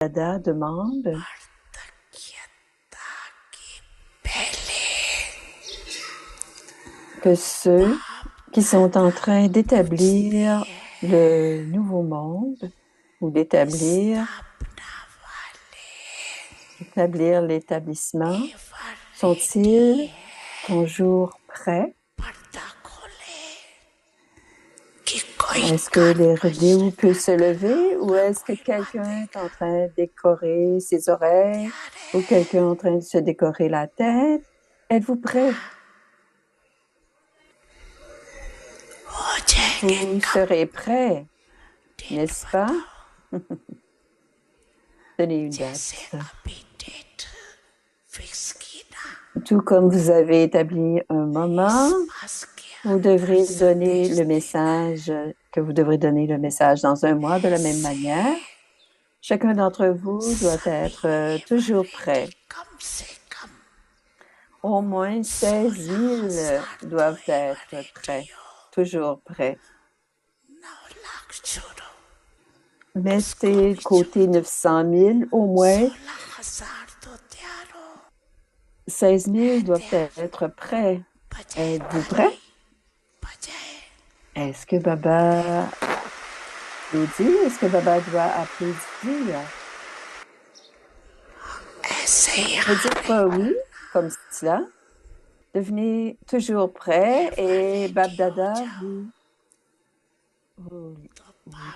Dada demande que ceux qui sont en train d'établir le nouveau monde ou d'établir l'établissement, sont-ils toujours prêts? Est-ce que les rideaux peuvent se lever ou est-ce que quelqu'un est en train de décorer ses oreilles ou quelqu'un est en train de se décorer la tête? Êtes-vous prêts? Vous serez prêts, n'est-ce pas? Donnez une date. Tout comme vous avez établi un moment, vous devrez donner le message, que vous devrez donner le message dans un mois de la même manière. Chacun d'entre vous doit être toujours prêt. Au moins 16 000 doivent être prêts, toujours prêts. Mettez de côté 900 000, au moins 16 000 doivent être prêts. Êtes-vous prêts? Est-ce que Baba applaudit? Est-ce que Baba doit applaudir? Ne dites pas oui, comme cela. Devenez toujours prêt et Bab Dada vous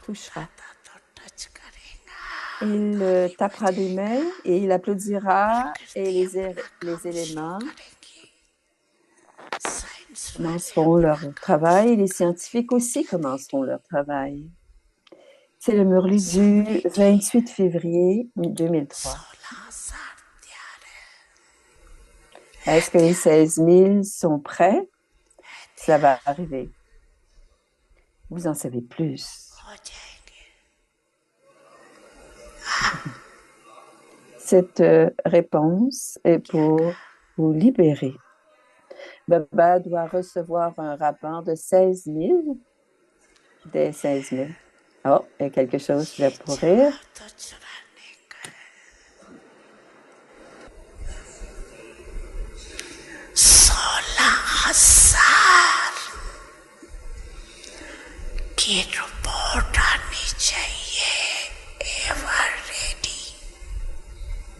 touchera. Il tapera des mains et il applaudira et les éléments commenceront leur travail et les scientifiques aussi commenceront leur travail. C'est le Murli du 28 février 2003. Est-ce que les 16 000 sont prêts? Ça va arriver. Vous en savez plus. Cette réponse est pour vous libérer. Baba doit recevoir un rapport de 16 000, des 16 000. Oh, il y a quelque chose là pour rire.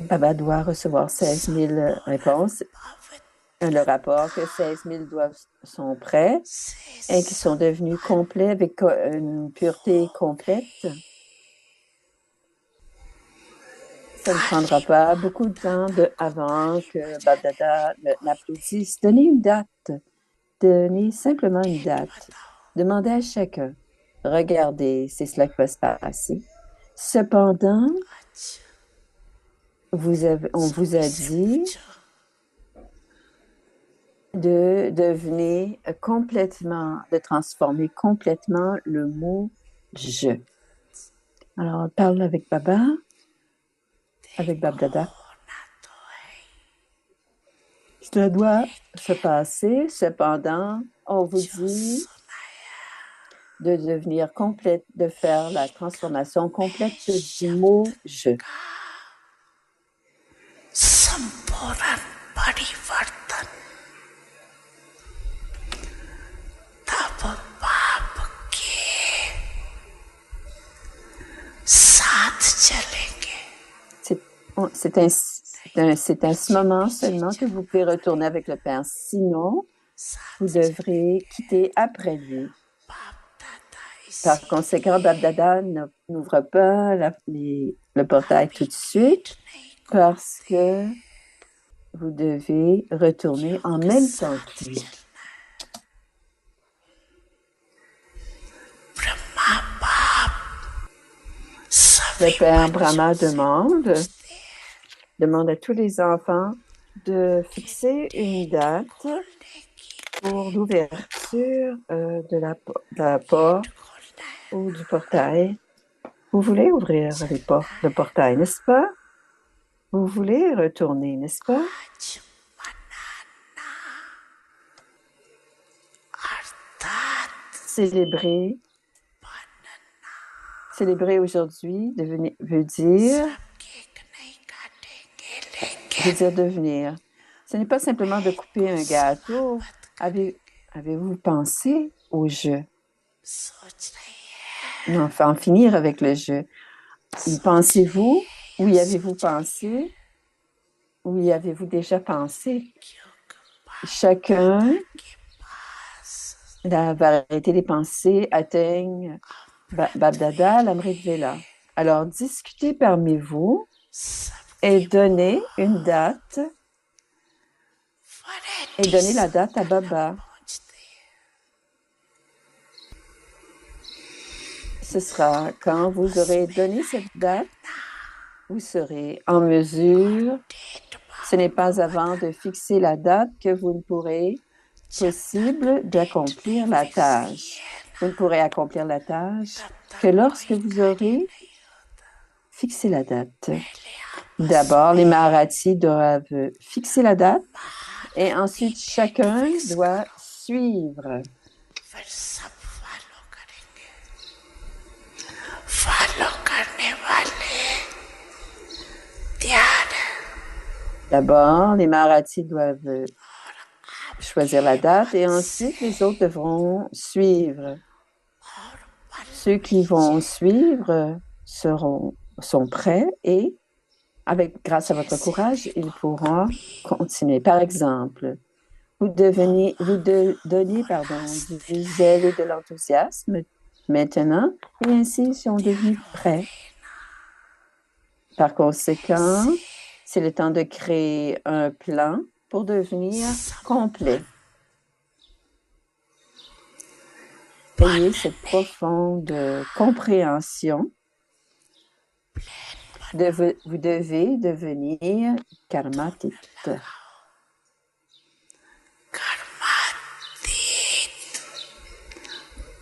Baba doit recevoir 16 000 réponses. Le rapport que 16 000 sont prêts et qui sont devenus complets avec une pureté complète. Ça ne prendra pas beaucoup de temps avant que Bab Dada l'applaudisse. Donnez une date. Donnez simplement une date. Demandez à chacun. Regardez, c'est cela qui va se passer. Cependant, on vous a dit de devenir complètement, de transformer complètement le mot « je ». Alors, on parle avec Baba, avec Bab Dada. Cela doit se passer, cependant, on vous dit de devenir complète, de faire la transformation complète du mot « je ». C'est à ce moment seulement que vous pouvez retourner avec le Père. Sinon, vous devrez quitter après lui. Par conséquent, Bab Dada n'ouvre pas le portail tout de suite parce que vous devez retourner en même temps que lui. Le Père Brahma demande à tous les enfants de fixer une date pour l'ouverture de la porte ou du portail. Vous voulez ouvrir le portail, n'est-ce pas? Vous voulez retourner, n'est-ce pas? Célébrer aujourd'hui veut dire désir devenir. Ce n'est pas simplement de couper un gâteau. Avez-vous pensé au jeu? Non, enfin, en finir avec le jeu. Y pensez-vous? Ou y avez-vous pensé? Ou y avez-vous déjà pensé? Chacun, la variété des pensées atteigne Babdada, l'Amrit Vela. Alors, discutez parmi vous et donnez une date et donnez la date à Baba. Ce sera quand vous aurez donné cette date, vous serez en mesure. Ce n'est pas avant de fixer la date que vous ne pourrez possible d'accomplir la tâche. Vous ne pourrez accomplir la tâche que lorsque vous aurez fixé la date. D'abord, les Maharatis doivent fixer la date et ensuite chacun doit suivre. D'abord, les Maharatis doivent choisir la date et ensuite les autres devront suivre. Ceux qui vont suivre sont prêts et grâce à votre courage, ils pourront continuer. Par exemple, vous donnez du zèle et de l'enthousiasme maintenant et ainsi ils sont devenus prêts. Par conséquent, c'est le temps de créer un plan pour devenir complet. Ayez cette profonde compréhension. Vous devez devenir karmatit.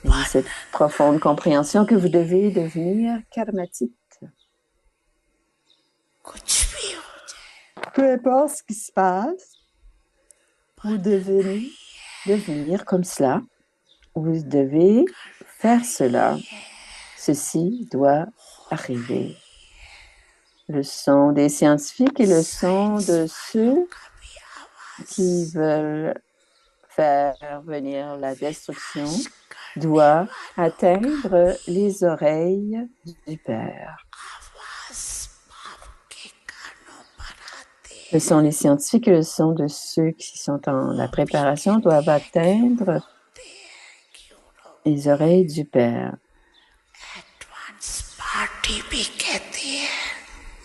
Ayez cette profonde compréhension que vous devez devenir karmatit. Peu importe ce qui se passe, vous devez devenir comme cela. Vous devez faire cela. Ceci doit arriver. Le son des scientifiques et le son de ceux qui veulent faire venir la destruction doit atteindre les oreilles du Père. Le son des scientifiques et le son de ceux qui sont en la préparation doivent atteindre les oreilles du Père.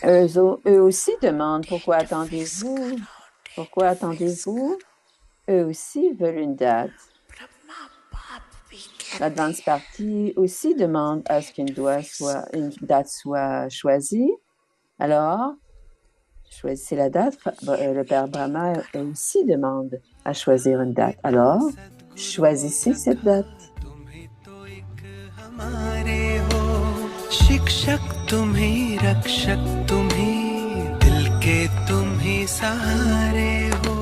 Eux aussi demandent pourquoi attendez-vous? Pourquoi attendez-vous? Eux aussi veulent une date. L'Advance Party aussi demande à ce qu'une date soit choisie. Alors, choisissez la date. Le Père Brahma aussi demande à choisir une date. Alors, choisissez cette date. शिक्षक तुम ही रक्षक तुम ही दिल के तुम ही सहारे हो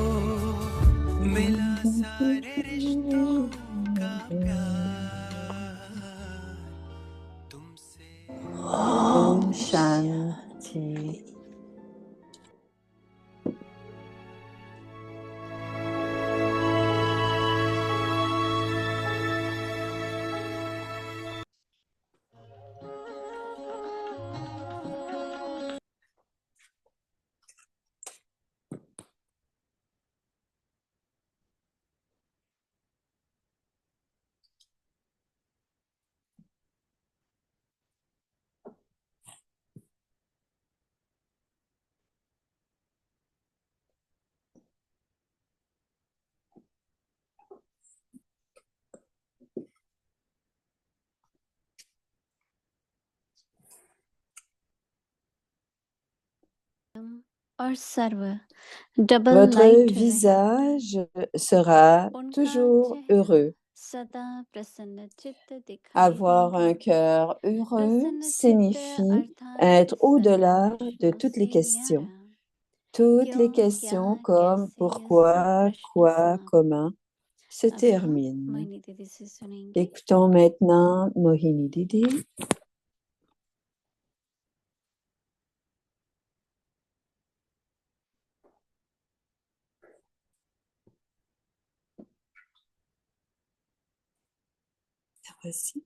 मिला सारे रिश्तों का प्यार तुमसे ओम Shanti Votre visage sera toujours heureux. Avoir un cœur heureux signifie être au-delà de toutes les questions. Toutes les questions comme pourquoi, quoi, comment se terminent. Écoutons maintenant Mohini Didi. Voici.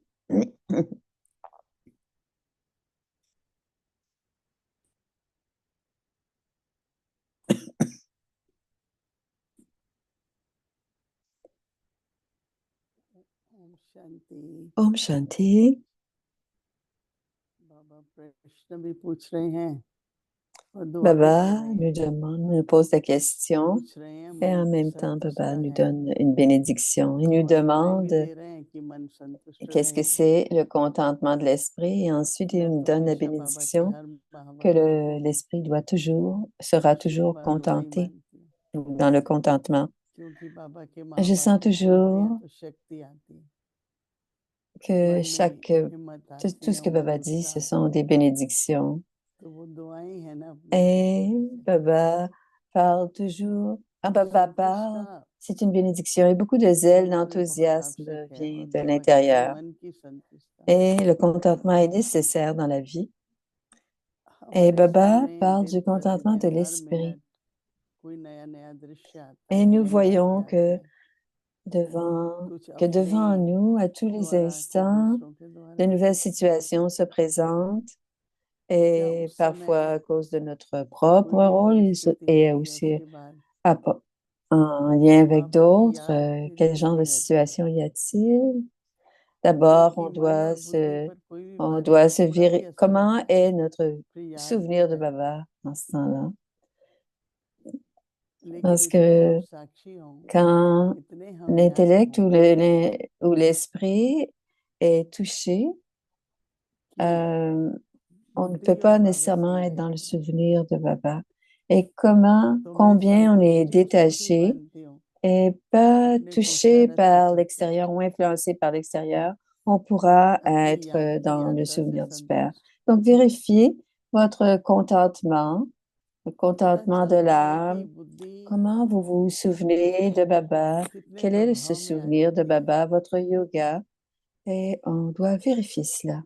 Om Shanti. Om Shanti. बाबा प्रश्न भी पूछ रहे हैं और दुआ भी Baba दे रहे nous हैं। demande, nous pose la question पूछ रहे हैं et मन en की même temps, Baba संतुष्टता nous है donne une bénédiction. Il nous और दुआएं भी demande दे रहे हैं कि मन संतुष्ट qu'est-ce रहे। que c'est le contentement de l'esprit et ensuite il मैं nous तो donne la हमेशा बाबा की bénédiction हर que भावना को l'esprit doit toujours, sera पिछली toujours बार दुआएं contenté मानती हूँ, dans le contentement. क्योंकि बाबा के Je sens महावाक्य सुनते हैं toujours तो शक्ति आती है, que मन में chaque, हिम्मत tout आती है, ce que उमंग Baba dit, ce उत्साह sont आता des है। bénédictions. तो वो दुआएं हैं ना अपने Et हृदय से। Baba parle toujours, quand और Baba संतुष्टता parle, c'est une bénédiction. Et beaucoup de zèle, होना भी बहुत d'enthousiasme आवश्यक है vient और de बाबा कहते हैं l'intérieur. मन की संतुष्टता। Et le contentement est nécessaire dans la vie. Et हमारे Baba सामने parle दिन du contentement प्रतिदिन de हर l'esprit. मिनट कोई नया नया दृश्य आता Et है, nous नई बातें voyons आती हैं, कुछ que अपने devant nous, à tous les द्वारा, कुछ instants, दूसरों के de द्वारा। nouvelles situations se présentent. क्या Et उस parfois à समय cause de notre कोई propre भी rôle परिस्थिति et होती है aussi उसके बाद en lien avec बाबा की d'autres. याद फिर Quel genre बनी de रहती है, situation y a-t-il? D'abord, क्योंकि मन और बुद्धि पर कोई भी on भारी doit का se थोड़ा भी virer. असर Comment होता है, est notre फिर याद भूल souvenir de जाते हैं। Baba dans ce temps-là? लेकिन Parce इतने हम que साक्षी हों, quand इतने हम याद l'intellect हों ou l'esprit est touché, कि euh, on ne peut बुद्धि और pas बाबा nécessairement संग être dans le रहते हैं। souvenir de Baba. Et तो मैं combien on est संतुष्टि उस वक्त ही détaché बनती हूँ et pas अपने touché पुरुषार्थ से par l'extérieur संतुष्ट, ou influencé par l'extérieur, on pourra अपनी याद être की dans le यात्रा से souvenir du Père. संतुष्ट। Donc, vérifiez votre contentement, le तो पता contentement de चलता है कि l'âme. बुद्धि Comment vous vous souvenez de Baba? कितने Quel est ce प्रभाव में आ souvenir de जाती है। Baba, votre yoga? Et on doit vérifier cela,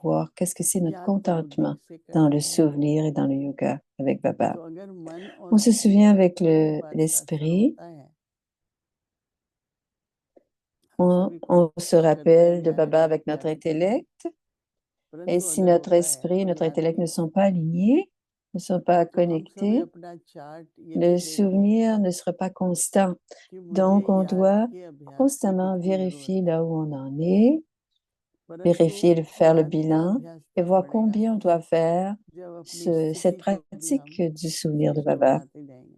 voir qu'est-ce que c'est notre याद तो बुद्धि contentement से dans le करते हैं, souvenir et dans le yoga avec Baba. तो अगर मन और On se बुद्धि souvient पर avec कोई भी बात का असर l'esprit, होता है, हम सभी on se कोशिश करते हैं rappelle de न्याय Baba न्याय avec notre करने के लिए, intellect. Et परंतु si अगर notre होता है esprit, तो notre याद intellect नहीं ne आता। sont pas alignés, ne sont pas तो हम सभी connectés, अपना चार्ट ये भी le देखें souvenir ne sera pas constant. कि मुझे Donc, on याद doit के अभ्यास की constamment कितनी जरूरत vérifier है, là où on en est, परंतु vérifier, faire le याद का bilan अभ्यास et तब voir बढ़ेगा combien on doit faire जब अपनी cette स्थिति को भी हम pratique du souvenir de श्रेष्ठ Baba. बनाते जाएंगे।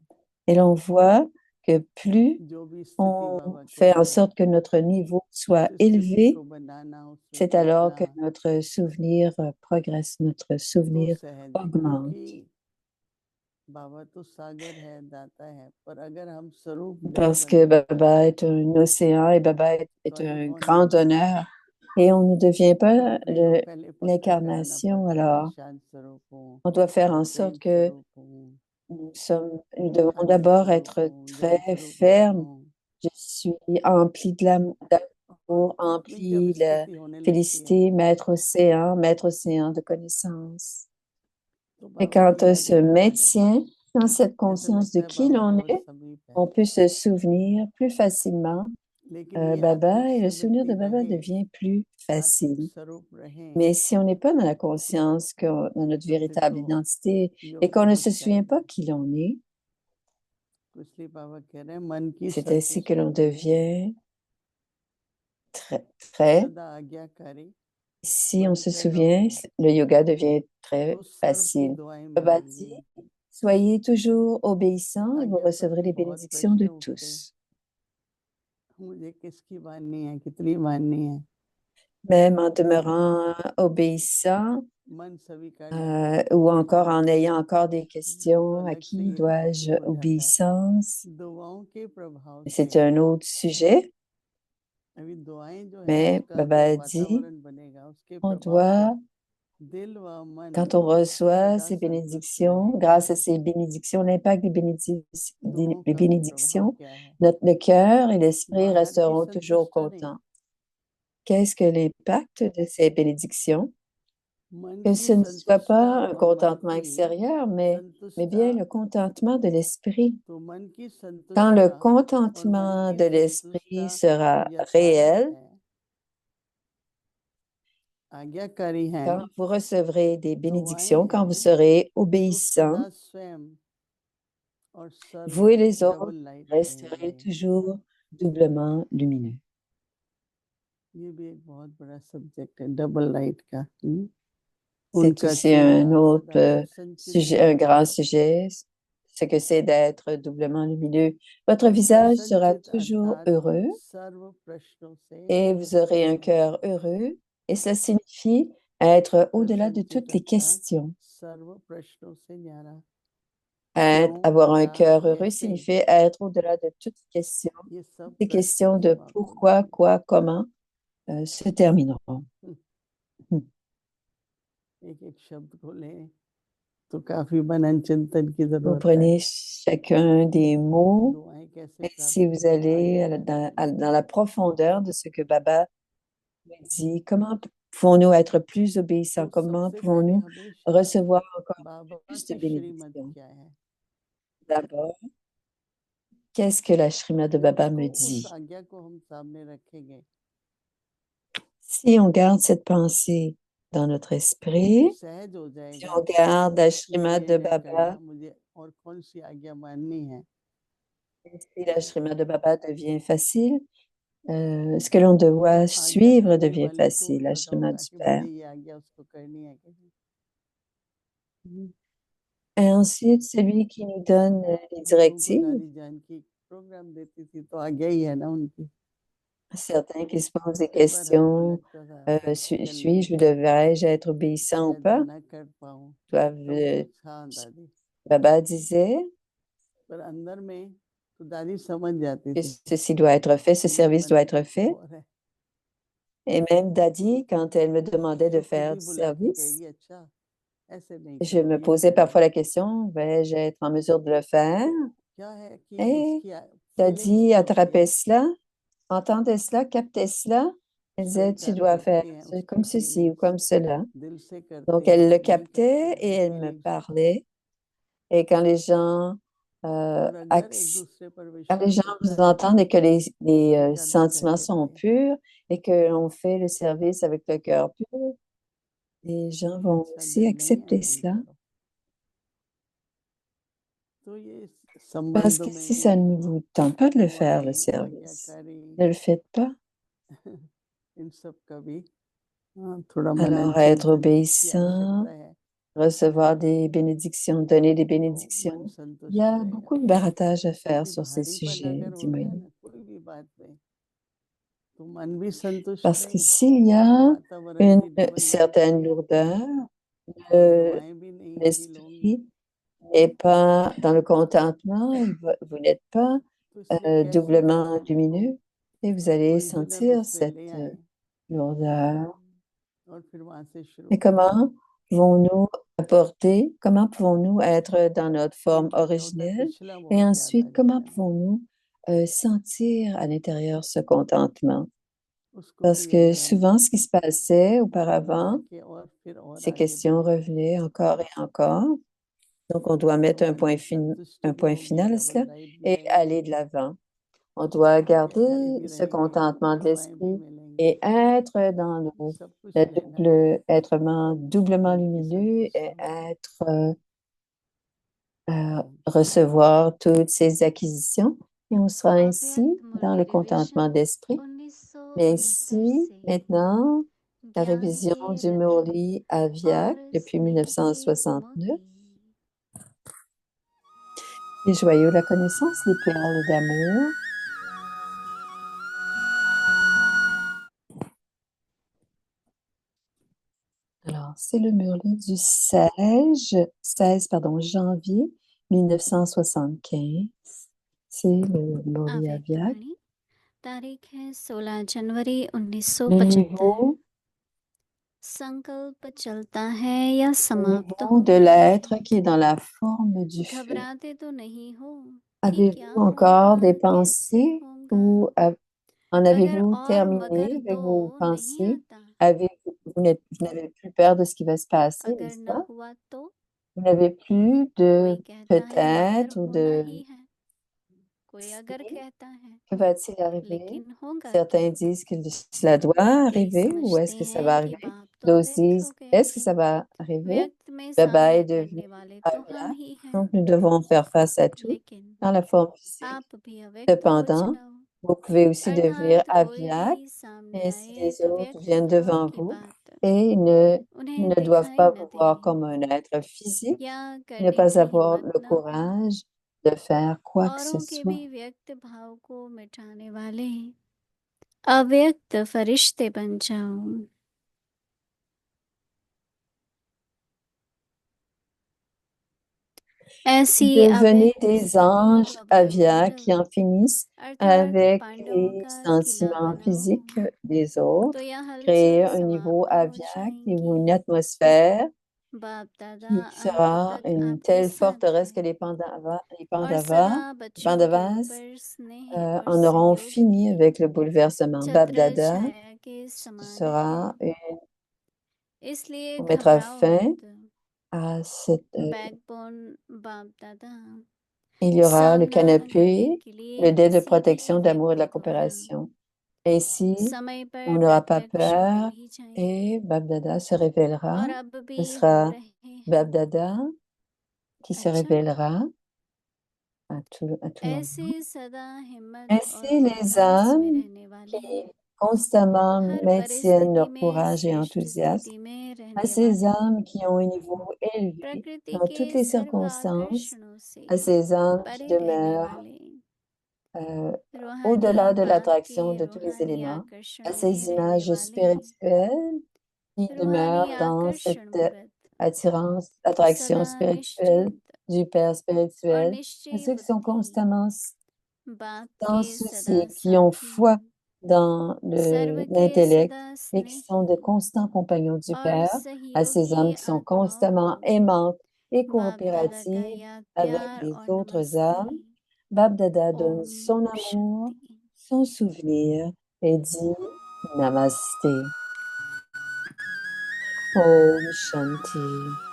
Et l'on voit que plus जो भी स्थिति on बाबा fait कहते en हैं sorte que notre niveau soit उस स्थिति élevé, को बनाना, उसमें c'est alors टिकना, que notre souvenir progresse, notre तो souvenir सहज है, augmente. क्योंकि बाबा तो सागर है, दाता है, पर अगर हम स्वरूप नहीं Parce que बनते Baba est un océan et Baba तो est आगे un कौन grand बनता है। honneur et on ne devient तो pas अपने को पहले पक्का कराना l'incarnation. पड़ता है, मैं Alors, शांत स्वरूप हूँ, on doit faire en sorte प्रेम que स्वरूप हूँ, nous devons आनंद d'abord स्वरूप être हूँ, ज्ञान très स्वरूप नहीं fermes. हूँ। Je suis empli और d'amour, कितनी जब empli de स्थिति होने लगती है félicité, maître océan de connaissance. तो Et बाबा quand की on याद se एकदम आ जाती है, maintient dans cette ऐसा conscience de लगता है qui बाबा l'on बहुत est, समीप है। on peut se souvenir plus facilement लेकिन ये आत्मिक Baba et le souvenir स्मृति de Baba रहे, devient plus आत्मिक facile. स्वरूप रहे, Mais si on n'est pas dans la conscience dans notre तो फिर véritable तो identité et योग qu'on भी ne रुक se souvient जाएगा। pas qui l'on est, तो इसलिए बाबा कह रहे हैं मन की c'est ainsi que l'on संतुष्टता रहे, devient très. सदा आज्ञाकारी, Si on बड़ी se प्रगाढ़ souvient, हो, le yoga devient très तो सर्व की facile. दुआएं Baba मिलेंगी। dit, soyez toujours obéissants et vous आज्ञा पर recevrez तो les बहुत bénédictions प्रश्न de उठते, tous. मुझे किसकी माननी है, कितनी माननी है। Même en demeurant obéissant, मन स्वीकारने को ou तैयार encore नहीं en है, ayant encore des तो questions, à अलग से qui ये टॉपिक dois-je हो जाता है। obéissance? दुआओं के प्रभाव से C'est un autre sujet, अभी दुआएं जो है mais उसका जो Baba dit, वातावरण बनेगा उसके on प्रभाव से doit, दिल व मन quand on reçoit सदा ces संतुष्ट bénédictions, रहेगा। grâce à ces bénédictions, l'impact दुआओं des का प्रभाव bénédictions, क्या है, le cœur et l'esprit बाहर की resteront toujours संतुष्टता नहीं, contents. Qu'est-ce que l'impact de ces bénédictions? मन Que की ce ne soit संतुष्टता pas un और मन contentement की extérieur, mais संतुष्टता, bien le contentement de l'esprit. तो मन की Quand le संतुष्टता और मन contentement की de संतुष्टता l'esprit sera यथार्थ réel, है, आज्ञाकारी हैं car vous recevrez des तो bénédictions quand vous वही serez हैं जो obéissants. सदा स्वयं और Vous सर्व et les autres double light resterez रहेंगे। toujours doublement lumineux. ये भी एक बहुत बड़ा सब्जेक्ट है डबल लाइट का। C'est उनका aussi चेहरा un autre सदा प्रसन्नचित sujet, un grand रहेगा। sujet, ce que c'est d'être doublement lumineux. Votre visage sera प्रसन्नचित toujours अर्थात heureux सर्व प्रश्नों से et vous aurez un मुक्त। cœur heureux. Et cela signifie être au-delà de toutes प्रसन्नचित les अर्थात questions. सर्व प्रश्नों से न्यारा। Avoir un क्या cœur heureux कैसे signifie être au-delà de toutes questions. ये सब Les प्रश्न questions जब de आपको pourquoi, quoi, comment se termineront. एक एक शब्द को लें तो काफी मनन चिंतन की Vous जरूरत है। prenez chacun des mots दुआएं कैसे et प्राप्त si vous allez आज्ञाकारी dans la profondeur de ce que Baba nous dit, comment pouvons-nous être plus obéissants? तो Comment सबसे पहले pouvons-nous हमेशा recevoir encore बाबा plus de की श्रीमत bénédictions? क्या है, D'abord, qu'est-ce que la Shrima de जब Baba उसको me उस dit? आज्ञा को हम सामने रखेंगे Si on garde cette pensée dans notre तो esprit, सहज हो si जाएगा on garde la कि Shrima de निर्णय Baba, करना मुझे और कौन सी आज्ञा माननी है। si la Shrima de Baba devient facile, ce que l'on doit तो आज्ञा suivre करने devient वाले को facile, भी la पता Shrima होगा du कि Père. मुझे ये आज्ञा उसको करनी है कि नहीं। Et ensuite, celui qui nous donne les गुरु को directives, दादी जान की प्रोग्राम देती थी तो आज्ञा ही है ना उनकी। certains qui se posent des कई बार हमको questions, लगता था चल नहीं suis-je ou devrais-je être obéissant ou शायद मैं pas? ना कर पाऊँ, Doivent, तब कुछ हाँ दादी, Baba disait पर अंदर में तो दादी समझ जाती que थी ceci doit être fait, ce कि मेरे service मन doit में être कुछ fait. और है Et même Daddy, quand elle me demandait de तो खुद faire ही du बुला के service, कहेगी अच्छा ऐसे नहीं je करो me ये posais करो। parfois la question, vais-je être en mesure de le faire? क्या है कि Et इसकी फीलिंग्स Daddy जो थी attrapait cela, entendait cela, captait cela. Elle disait, tu स्वीकार dois faire करते हैं comme उसकी ceci ou feelings, comme cela. दिल से करते Donc, हैं elle le नहीं करते captait et हैं elle me फीलिंग्स को। parlait. Et quand les gens, euh, और अगर एक acc- दूसरे पर quand les gens विश्वास रखा vous है entendent et que les संकल्प sentiments करके sont रहे purs et que l'on fait le service avec le cœur pur, les gens कि vont अच्छा aussi दिल नहीं है accepter नहीं cela. करो। तो ये Parce संबंध que में si भी ça ne vous tente pas de le faire, le दुआएं service, आज्ञाकारी ne le faites pas. इन सब का भी थोड़ा मनन Alors, être चिंतन की obéissant, आवश्यकता है, recevoir des bénédictions, donner des तो मन bénédictions. Il y संतुष्ट a रहेगा। beaucoup de baratage à faire क्योंकि sur ces भारीपन sujets, अगर dit होता है Moïse. ना कोई भी बात में तो मन भी संतुष्ट Parce que नहीं, s'il y a वातावरण une भी डबल लाइट certaine है lourdeur, और le- दुआएं भी नहीं फील होंगी। l'esprit n'est pas dans le contentement, vous n'êtes pas तो इसलिए कैसे doublement अपने को lumineux et vous allez original sentir उसमें cette ले आए lourdeur. और फिर वहां से शुरू Et करें। comment pouvons-nous être dans notre forme देखिए क्या होता है, originelle पिछला et बहुत याद आ ensuite comment जाता है ना, pouvons-nous sentir à l'intérieur ce contentement? उसको Parce भी que अगर हम souvent, ce qui se passait दोहरा auparavant, के और फिर और ces आगे questions बढ़े revenaient encore et encore. Donc, on doit तो mettre मन की संतुष्टि un भी point होगी, final à डबल cela लाइट भी et aller रहेगी, de l'avant. On doit गहराई garder भी ce रहेगी, contentement de दुआएं भी l'esprit मिलेंगी, et être dans सब कुछ लेना है être doublement मन की lumineux et संतुष्टि में। être recevoir toutes ces acquisitions. Et on sera ainsi काव्यात dans le मुरली रिवीजन contentement d'esprit. Mais 1969 ici, से maintenant, la ज्ञान révision के du रत्न Murli à और Viac depuis स्नेह के 1969. मोती Les joyaux de la connaissance, les perles d'amour. Alors, c'est le Murli du 16 pardon, janvier 1975. C'est le Murli à अव्यक्त Viac. वाणी तारीख है 16 जनवरी Le 1975। niveau संकल्प चलता है या au समाप्त niveau हो, de l'être qui est dans la forme du feu. घबराते तो नहीं हो कि क्या Avez-vous होगा encore des कैसे pensées होगा, ou en अगर avez-vous और मगर terminé avec तो vos नहीं pensées? आता, Vous n'avez plus peur de ce qui va se passer, अगर n'est-ce न pas? हुआ तो Vous n'avez plus कोई de कहता है मगर peut-être ou होना de ही है, कोई अगर va-t-il कहता है que va-t-il arriver? लेकिन होगा Certains क्या? disent que cela doit कई arriver ou est-ce समझते que ça va हैं कि arriver? बाप तो D'autres व्यक्त हो disent, गए est-ce que थे। ça va arriver? व्यक्त में Baba est सामना devenu करने वाले तो हम Avia, ही हैं, donc nous devons faire face à tout लेकिन dans la forme physique. आप भी अव्यक्त हो Cependant, जाओ। vous pouvez aussi devenir अर्थात कोई Aviak, भी सामने ainsi आए les तो autres व्यक्त viennent भाव devant की vous बात et उन्हें ne doivent दिखाई pas न vous voir दे comme un être physique, या ne करने pas की avoir हिम्मत le न हो। courage de faire quoi que ce औरों के soit. भी व्यक्त भाव को मिटाने वाले अव्यक्त फरिश्ते बन जाओ। ऐसी Devenez अव्यक्त des स्थिति anges Avia qui भवरोह en finissent अर्थात avec पांडवों les का किला sentiments बनाओ physiques des तो autres, यह créer हलचल un niveau समाप्त हो Aviak ou une जाएंगी। atmosphère बाप दादा qui अंत sera तक une आपके telle साथ forteresse que है les Pandavas, और सदा बच्चों के Pandavas ऊपर स्नेह और en auront सहयोग fini की avec le bouleversement. Bab छत्र Dada छाया के समान sera है, इसलिए on mettra घबराओ fin मत। à cette. बैकबोन बाप दादा Il y aura le सामना करने canapé, के लिए le dé de किसी भी protection, d'amour et de la व्यक्ति द्वारा coopération. Ainsi, समय on पर n'aura pas प्रत्यक्ष हो peur ही जाएंगे et Bab Dada se révélera. और अब Ce भी हो sera रहे Bab हैं। Dada qui se अच्छा, révélera à tout moment. ऐसे सदा हिम्मत और Ainsi, les उल्लास में âmes रहने qui वाले constamment हर maintiennent परिस्थिति leur में courage et श्रेष्ठ enthousiasme, स्थिति में à रहने ces वाले âmes qui ont un niveau élevé प्रकृति dans के toutes les सर्व circonstances, आकर्षणों से à ces âmes qui परे रहने demeurent वाले au-delà रूहानी de बाप l'attraction के de tous les रूहानी éléments, à आकर्षण में ces रहने images वाले spirituelles qui रूहानी demeurent dans cette आकर्षण मूर्त attirance, attraction सदा spirituelle निश्चिंत du Père और spirituel, à निश्चय ceux qui sont बुद्धि constamment बाप sans के सदा souci, qui ont साथी foi dans सर्व के l'intellect सदा et qui sont de स्नेही constants compagnons du और Père, à ces सहयोगी âmes qui sont आत्माओं को constamment aimantes et बाप दादा का coopératives याद avec प्यार les और autres नमस्ते। âmes, Bab Dada donne ओम son amour, शांति। son souvenir et dit Namasté. Om Shanti.